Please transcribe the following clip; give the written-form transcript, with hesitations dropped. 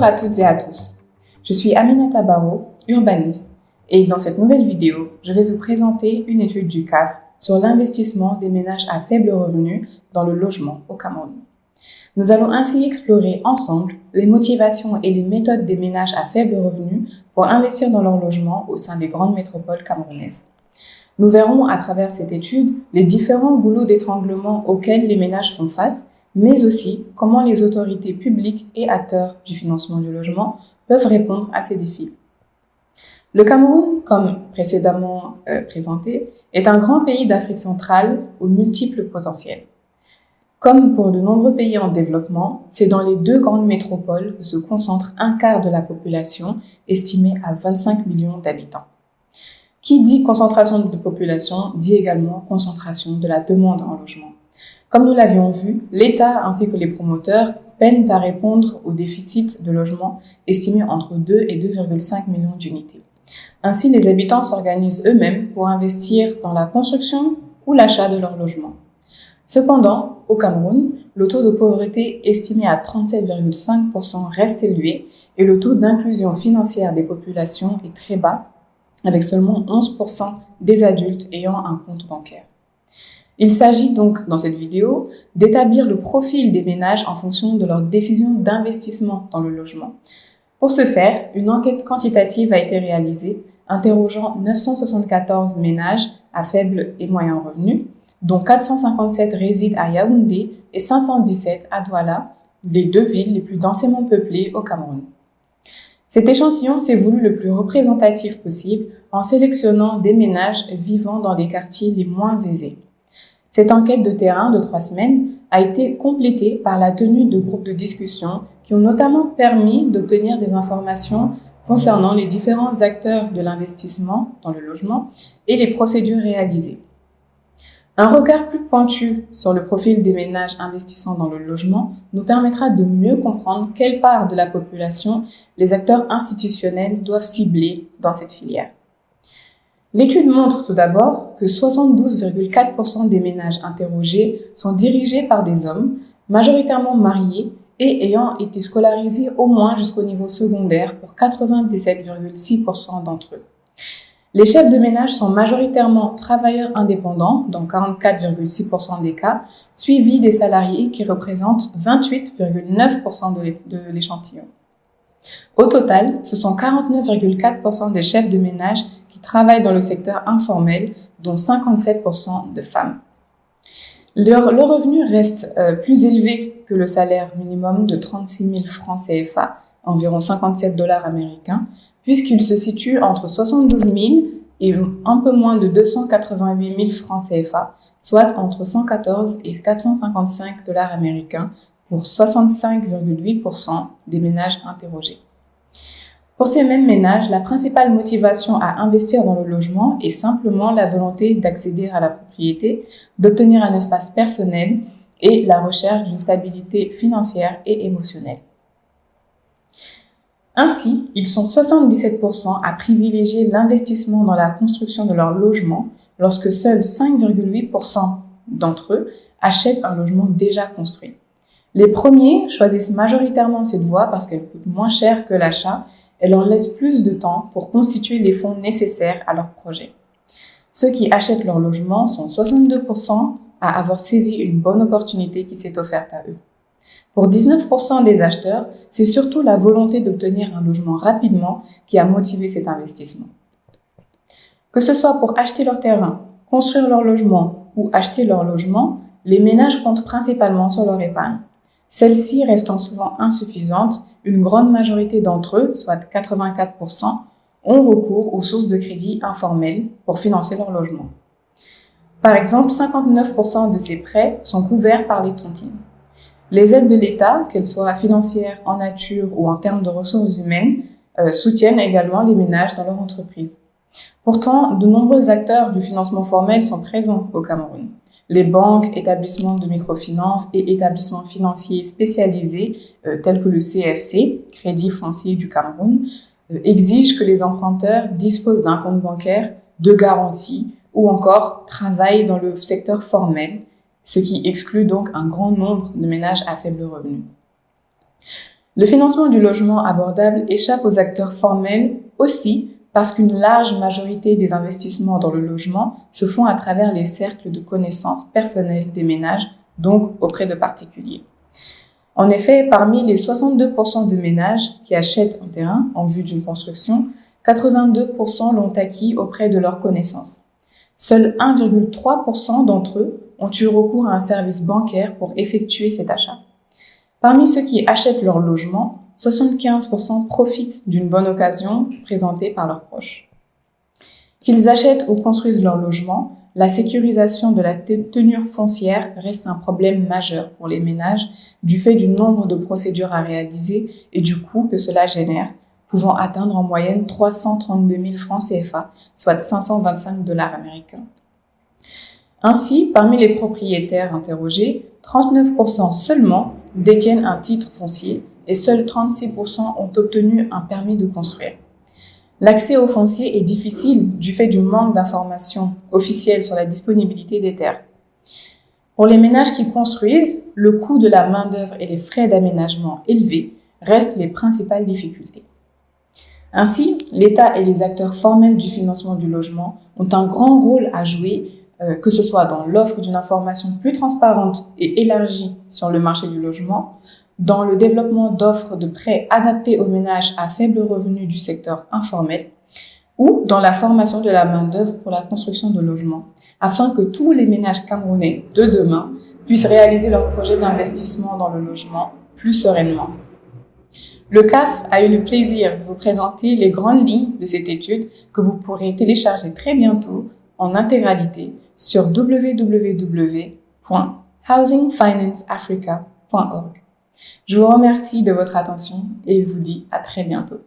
à toutes et à tous, je suis Aminata Barrow, urbaniste, et dans cette nouvelle vidéo, je vais vous présenter une étude du CAF sur l'investissement des ménages à faible revenu dans le logement au Cameroun. Nous allons ainsi explorer ensemble les motivations et les méthodes des ménages à faible revenu pour investir dans leur logement au sein des grandes métropoles camerounaises. Nous verrons à travers cette étude les différents goulots d'étranglement auxquels les ménages font face, mais aussi comment les autorités publiques et acteurs du financement du logement peuvent répondre à ces défis. Le Cameroun, comme précédemment présenté, est un grand pays d'Afrique centrale aux multiples potentiels. Comme pour de nombreux pays en développement, c'est dans les deux grandes métropoles que se concentre un quart de la population, estimée à 25 millions d'habitants. Qui dit concentration de population dit également concentration de la demande en logement. Comme nous l'avions vu, l'État ainsi que les promoteurs peinent à répondre au déficit de logement estimé entre 2 et 2,5 millions d'unités. Ainsi, les habitants s'organisent eux-mêmes pour investir dans la construction ou l'achat de leur logement. Cependant, au Cameroun, le taux de pauvreté estimé à 37,5% reste élevé et le taux d'inclusion financière des populations est très bas, avec seulement 11% des adultes ayant un compte bancaire. Il s'agit donc, dans cette vidéo, d'établir le profil des ménages en fonction de leur décision d'investissement dans le logement. Pour ce faire, une enquête quantitative a été réalisée, interrogeant 974 ménages à faible et moyen revenu, dont 457 résident à Yaoundé et 517 à Douala, les deux villes les plus densément peuplées au Cameroun. Cet échantillon s'est voulu le plus représentatif possible en sélectionnant des ménages vivant dans les quartiers les moins aisés. Cette enquête de terrain de 3 semaines a été complétée par la tenue de groupes de discussion qui ont notamment permis d'obtenir des informations concernant les différents acteurs de l'investissement dans le logement et les procédures réalisées. Un regard plus pointu sur le profil des ménages investissant dans le logement nous permettra de mieux comprendre quelle part de la population les acteurs institutionnels doivent cibler dans cette filière. L'étude montre tout d'abord que 72,4% des ménages interrogés sont dirigés par des hommes, majoritairement mariés et ayant été scolarisés au moins jusqu'au niveau secondaire pour 97,6% d'entre eux. Les chefs de ménage sont majoritairement travailleurs indépendants, dans 44,6% des cas, suivis des salariés qui représentent 28,9% de l'échantillon. Au total, ce sont 49,4% des chefs de ménage qui travaillent dans le secteur informel, dont 57% de femmes. Le revenu reste plus élevé que le salaire minimum de 36 000 francs CFA, environ 57 $ américains, puisqu'il se situe entre 72 000 et un peu moins de 288 000 francs CFA, soit entre 114 et 455 $ américains pour 65,8% des ménages interrogés. Pour ces mêmes ménages, la principale motivation à investir dans le logement est simplement la volonté d'accéder à la propriété, d'obtenir un espace personnel et la recherche d'une stabilité financière et émotionnelle. Ainsi, ils sont 77% à privilégier l'investissement dans la construction de leur logement, lorsque seuls 5,8% d'entre eux achètent un logement déjà construit. Les premiers choisissent majoritairement cette voie parce qu'elle coûte moins cher que l'achat et leur laisse plus de temps pour constituer les fonds nécessaires à leur projet. Ceux qui achètent leur logement sont 62% à avoir saisi une bonne opportunité qui s'est offerte à eux. Pour 19% des acheteurs, c'est surtout la volonté d'obtenir un logement rapidement qui a motivé cet investissement. Que ce soit pour acheter leur terrain, construire leur logement ou acheter leur logement, les ménages comptent principalement sur leur épargne. Celle-ci restant souvent insuffisante, une grande majorité d'entre eux, soit 84%, ont recours aux sources de crédit informelles pour financer leur logement. Par exemple, 59% de ces prêts sont couverts par les tontines. Les aides de l'État, qu'elles soient financières, en nature ou en termes de ressources humaines, soutiennent également les ménages dans leur entreprise. Pourtant, de nombreux acteurs du financement formel sont présents au Cameroun. Les banques, établissements de microfinance et établissements financiers spécialisés, tels que le CFC, Crédit foncier du Cameroun, exigent que les emprunteurs disposent d'un compte bancaire, de garanties ou encore travaillent dans le secteur formel, ce qui exclut donc un grand nombre de ménages à faible revenu. Le financement du logement abordable échappe aux acteurs formels aussi parce qu'une large majorité des investissements dans le logement se font à travers les cercles de connaissances personnelles des ménages, donc auprès de particuliers. En effet, parmi les 62% de ménages qui achètent un terrain en vue d'une construction, 82% l'ont acquis auprès de leurs connaissances. Seuls 1,3% d'entre eux ont eu recours à un service bancaire pour effectuer cet achat. Parmi ceux qui achètent leur logement, 75% profitent d'une bonne occasion présentée par leurs proches. Qu'ils achètent ou construisent leur logement, la sécurisation de la tenure foncière reste un problème majeur pour les ménages du fait du nombre de procédures à réaliser et du coût que cela génère, pouvant atteindre en moyenne 332 000 francs CFA, soit 525 $ américains. Ainsi, parmi les propriétaires interrogés, 39% seulement détiennent un titre foncier et seuls 36% ont obtenu un permis de construire. L'accès au foncier est difficile du fait du manque d'informations officielles sur la disponibilité des terres. Pour les ménages qui construisent, le coût de la main-d'œuvre et les frais d'aménagement élevés restent les principales difficultés. Ainsi, l'État et les acteurs formels du financement du logement ont un grand rôle à jouer, que ce soit dans l'offre d'une information plus transparente et élargie sur le marché du logement, dans le développement d'offres de prêts adaptés aux ménages à faible revenu du secteur informel, ou dans la formation de la main-d'œuvre pour la construction de logements, afin que tous les ménages camerounais de demain puissent réaliser leurs projets d'investissement dans le logement plus sereinement. Le CAF a eu le plaisir de vous présenter les grandes lignes de cette étude que vous pourrez télécharger très bientôt en intégralité sur www.housingfinanceafrica.org. Je vous remercie de votre attention et vous dis à très bientôt.